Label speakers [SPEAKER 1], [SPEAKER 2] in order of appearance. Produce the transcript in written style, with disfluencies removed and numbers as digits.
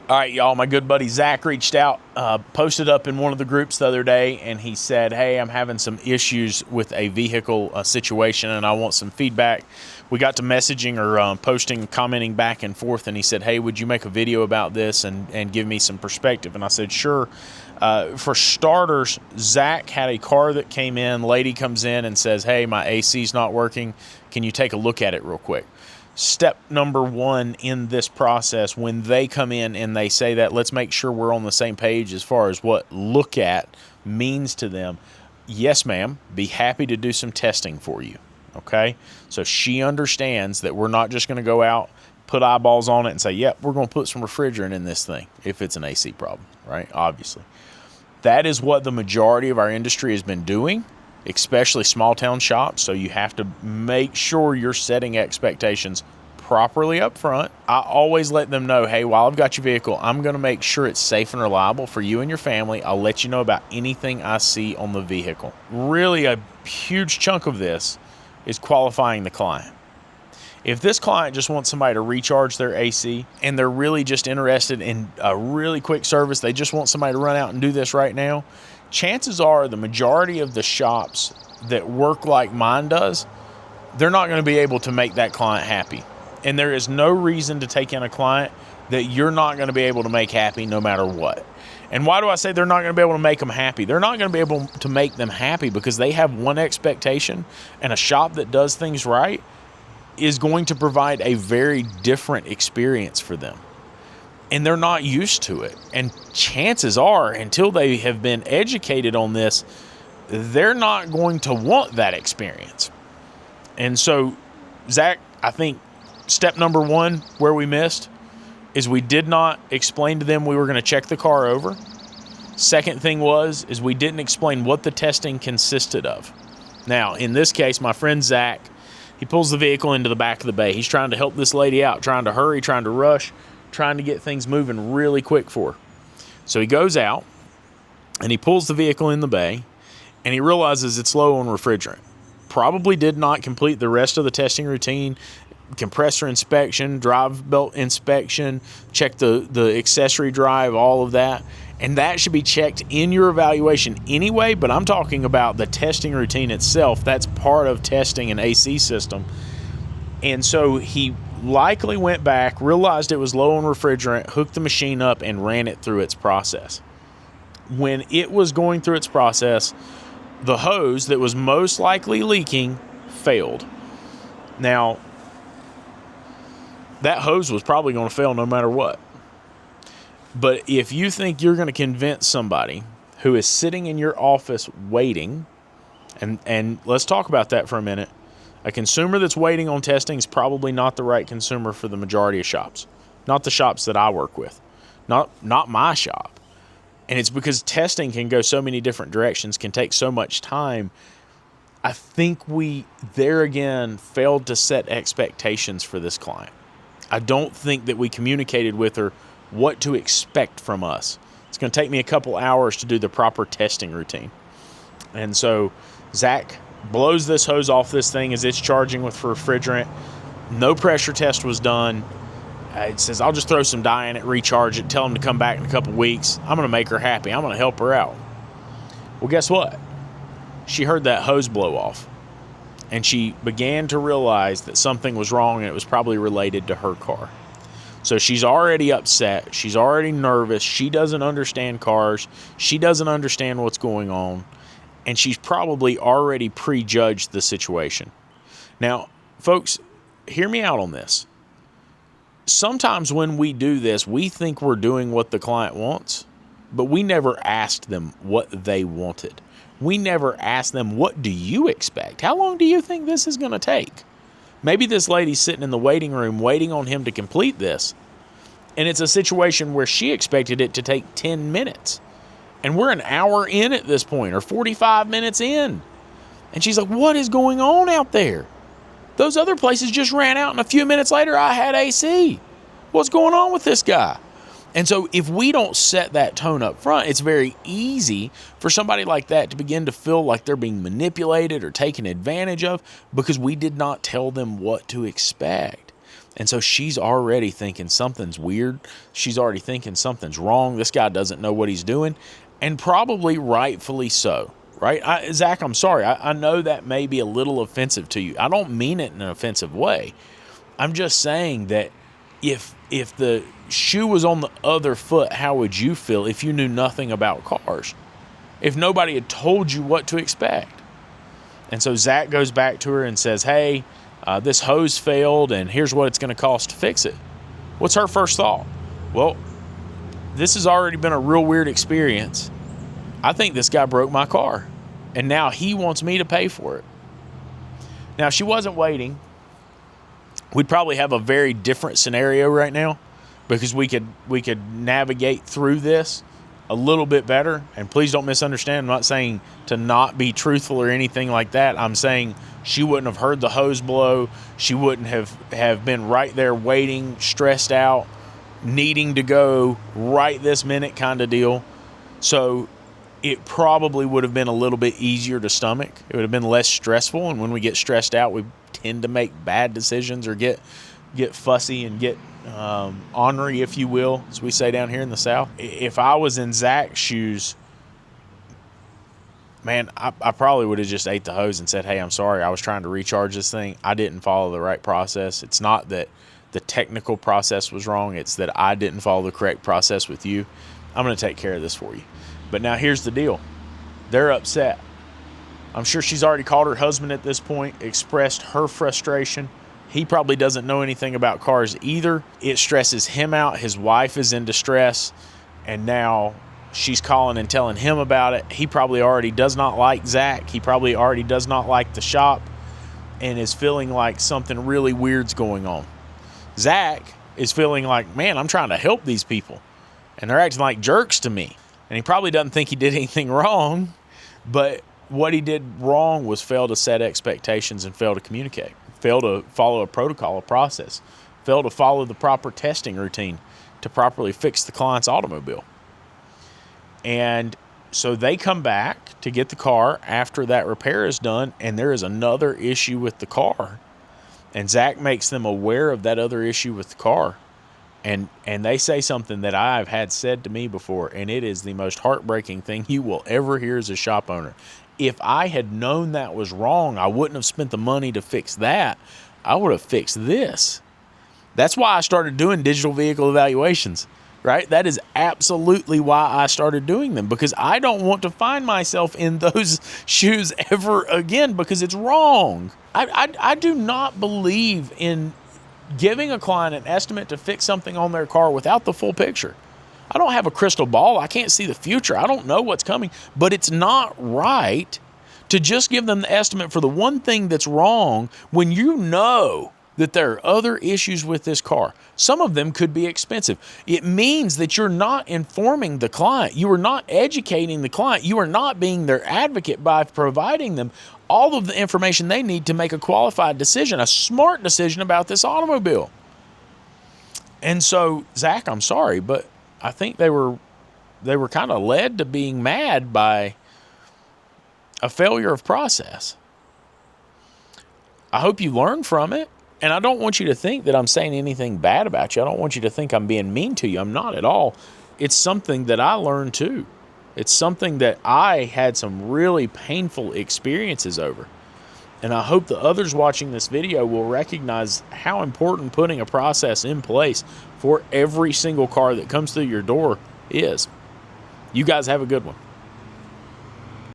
[SPEAKER 1] All right, y'all, my good buddy Zach reached out, posted up in one of the groups the other day, and he said, hey, I'm having some issues with a vehicle situation, and I want some feedback. We got to messaging or posting, commenting back and forth, and he said, hey, would you make a video about this and give me some perspective? And I said, sure. For starters, Zach had a car that came in. Lady comes in and says, hey, my AC's not working. Can you take a look at it real quick? Step number one in this process, when they come in and they say that, let's make sure we're on the same page as far as what look at means to them. Yes, ma'am, be happy to do some testing for you. Okay? So she understands that we're not just going to go out, put eyeballs on it and say, yep, we're going to put some refrigerant in this thing if it's an AC problem, right? Obviously. That is what the majority of our industry has been doing, especially small town shops. So you have to make sure you're setting expectations properly up front. I always let them know, hey, while I've got your vehicle, I'm going to make sure it's safe and reliable for you and your family. I'll let you know about anything I see on the vehicle. Really, a huge chunk of this is qualifying the client. If this client just wants somebody to recharge their AC and they're really just interested in a really quick service, they just want somebody to run out and do this right now, chances are the majority of the shops that work like mine does, they're not going to be able to make that client happy. And there is no reason to take in a client that you're not going to be able to make happy no matter what. And why do I say they're not going to be able to make them happy? They're not going to be able to make them happy because they have one expectation, and a shop that does things right is going to provide a very different experience for them. And they're not used to it. And chances are, until they have been educated on this, they're not going to want that experience. And so, Zach, I think step number one where we missed is we did not explain to them we were going to check the car over. Second thing is we didn't explain what the testing consisted of. Now, in this case, my friend Zach, he pulls the vehicle into the back of the bay. He's trying to help this lady out, trying to hurry, trying to rush, trying to get things moving really quick for her. So he goes out and he pulls the vehicle in the bay and he realizes it's low on refrigerant. Probably did not complete the rest of the testing routine, compressor inspection, drive belt inspection, check the accessory drive, all of that. And that should be checked in your evaluation anyway, but I'm talking about the testing routine itself. That's part of testing an AC system. And so he likely went back, realized it was low on refrigerant, hooked the machine up, and ran it through its process. When it was going through its process, the hose that was most likely leaking failed. Now, that hose was probably going to fail no matter what. But if you think you're going to convince somebody who is sitting in your office waiting, and let's talk about that for a minute, a consumer that's waiting on testing is probably not the right consumer for the majority of shops. Not the shops that I work with. Not my shop. And it's because testing can go so many different directions, can take so much time. I think we, there again, failed to set expectations for this client. I don't think that we communicated with her what to expect from us. It's going to take me a couple hours to do the proper testing routine. And so Zach blows this hose off this thing as it's charging with refrigerant. No pressure test was done. It says, I'll just throw some dye in it, recharge it, tell them to come back in a couple weeks. I'm going to make her happy. I'm going to help her out. Well, guess what? She heard that hose blow off. And she began to realize that something was wrong, and it was probably related to her car. So she's already upset. She's already nervous. She doesn't understand cars. She doesn't understand what's going on. And she's probably already prejudged the situation. Now, folks, hear me out on this. Sometimes when we do this, we think we're doing what the client wants, but we never asked them what they wanted. We never asked them, what do you expect? How long do you think this is going to take? Maybe this lady's sitting in the waiting room waiting on him to complete this. And it's a situation where she expected it to take 10 minutes. And we're an hour in at this point, or 45 minutes in. And she's like, what is going on out there? Those other places just ran out, and a few minutes later, I had AC. What's going on with this guy? And so if we don't set that tone up front, it's very easy for somebody like that to begin to feel like they're being manipulated or taken advantage of because we did not tell them what to expect. And so she's already thinking something's weird. She's already thinking something's wrong. This guy doesn't know what he's doing. And probably rightfully so, right? Zach, I'm sorry. I know that may be a little offensive to you. I don't mean it in an offensive way. I'm just saying that if the shoe was on the other foot, how would you feel if you knew nothing about cars? If nobody had told you what to expect? And so Zach goes back to her and says, hey, this hose failed, and here's what it's going to cost to fix it. What's her first thought? Well, this has already been a real weird experience. I think this guy broke my car, and now he wants me to pay for it. Now, if she wasn't waiting, we'd probably have a very different scenario right now, because we could navigate through this a little bit better. And please don't misunderstand. I'm not saying to not be truthful or anything like that. I'm saying she wouldn't have heard the hose blow. She wouldn't have been right there waiting, stressed out, needing to go right this minute kind of deal. So it probably would have been a little bit easier to stomach. It would have been less stressful. And when we get stressed out, we tend to make bad decisions or get fussy and get ornery, if you will, as we say down here in the South. If I was in Zach's shoes, man, I probably would have just ate the hose and said, hey, I'm sorry. I was trying to recharge this thing. I didn't follow the right process. It's not that the technical process was wrong. It's that I didn't follow the correct process with you. I'm going to take care of this for you. But now here's the deal. They're upset. I'm sure she's already called her husband at this point, expressed her frustration. He probably doesn't know anything about cars either. It stresses him out. His wife is in distress, and now she's calling and telling him about it. He probably already does not like Zach. He probably already does not like the shop and is feeling like something really weird's going on. Zach is feeling like, man, I'm trying to help these people, and they're acting like jerks to me. And he probably doesn't think he did anything wrong, but what he did wrong was fail to set expectations and fail to communicate. Fail to follow a protocol, a process, fail to follow the proper testing routine to properly fix the client's automobile. And so they come back to get the car after that repair is done, and there is another issue with the car. And Zach makes them aware of that other issue with the car. And they say something that I've had said to me before, and it is the most heartbreaking thing you will ever hear as a shop owner. If I had known that was wrong, I wouldn't have spent the money to fix that. I would have fixed this. That's why I started doing digital vehicle evaluations, right? That is absolutely why I started doing them, because I don't want to find myself in those shoes ever again, because it's wrong. I do not believe in giving a client an estimate to fix something on their car without the full picture. I don't have a crystal ball. I can't see the future. I don't know what's coming. But it's not right to just give them the estimate for the one thing that's wrong when you know that there are other issues with this car. Some of them could be expensive. It means that you're not informing the client. You are not educating the client. You are not being their advocate by providing them all of the information they need to make a qualified decision, a smart decision about this automobile. And so, Zach, I'm sorry, but I think they were kind of led to being mad by a failure of process. I hope you learn from it. And I don't want you to think that I'm saying anything bad about you. I don't want you to think I'm being mean to you. I'm not at all. It's something that I learned too. It's something that I had some really painful experiences over. And I hope the others watching this video will recognize how important putting a process in place for every single car that comes through your door is. You guys have a good one.